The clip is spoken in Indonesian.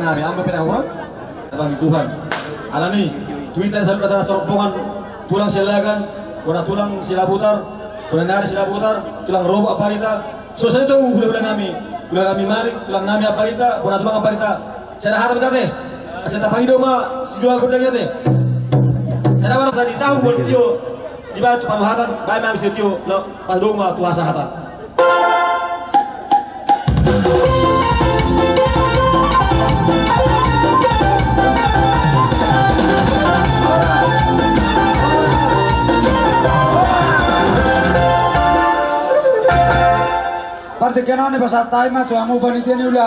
nami, amba pindah orang. Bagi Tuhan. Alami, Twitter selalu kata serombongan tulang silagan, kuna tulang silabutar, kuna nari silabutar, tulang robo aparita. So saya tahu bulan nami mari, tulang nami aparita, kuna tulang aparita. Saya harap kate. Saya tak panggil doma, si dua kudanya teh. Saya baru saya tahu buat dia. Di bawah panuhatan, baik nami setio, lo pandoma tuasa hatan. Parte che non ne passa time, tu amo panitia